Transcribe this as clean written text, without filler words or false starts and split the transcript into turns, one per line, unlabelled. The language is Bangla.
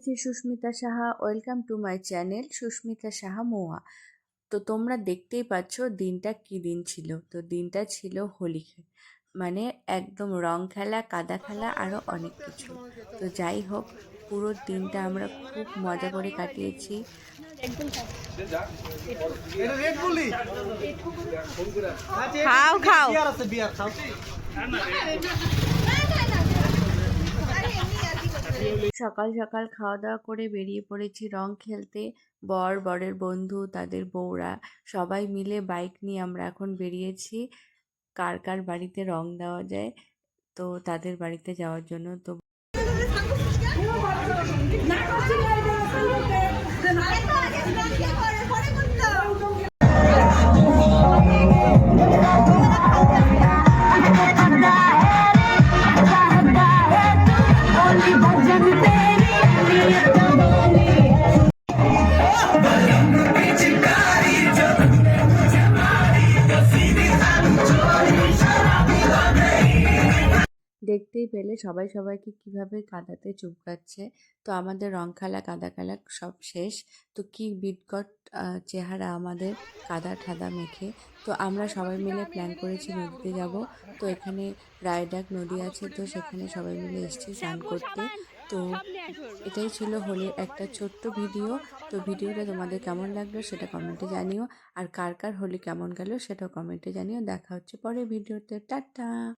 বলছি Susmita Saha. Welcome to my channel Susmita Saha মোয়া। তো তোমরা দেখতেই পাচ্ছ দিনটা কি দিন ছিল। তো দিনটা ছিল হোলি, মানে একদম রং খেলা, কাদা খেলা, আরও অনেক কিছু। তো যাই হোক, পুরো দিনটা আমরা খুব মজা করে কাটিয়েছি।
খাও খাও।
সকাল সকাল খাওয়া দাওয়া করে বেরিয়ে পড়েছি রং খেলতে। বরের বন্ধু, তাদের বউরা, সবাই মিলে বাইক নিয়ে আমরা এখন বেরিয়েছি কার কার বাড়িতে রং দেওয়া যায়, তো তাদের বাড়িতে যাওয়ার জন্য। তো দেখতেই পেলে সবাই সবাইকে কিভাবে কাদাতে চুপকাচ্ছে। তো আমাদের রং খেলা, কাদা খেলা সব শেষ। তো কি বিটগট চেহারা আমাদের কাদা ঠাদা মেখে। তো আমরা সবাই মিলে প্ল্যান করেছি নদীতে যাব। তো এখানে রায়ডাক নদী আছে, তো সেখানে সবাই মিলে এসেছি স্নান করতে। তো এটাই ছিল হোলির একটা ছোট্ট ভিডিও। তো ভিডিওটা তোমাদের কেমন লাগলো সেটা কমেন্টে জানিও, আর কার কার হোলি কেমন গেল সেটাও কমেন্টে জানিও। দেখা হচ্ছে পরের ভিডিওতে। টাটা।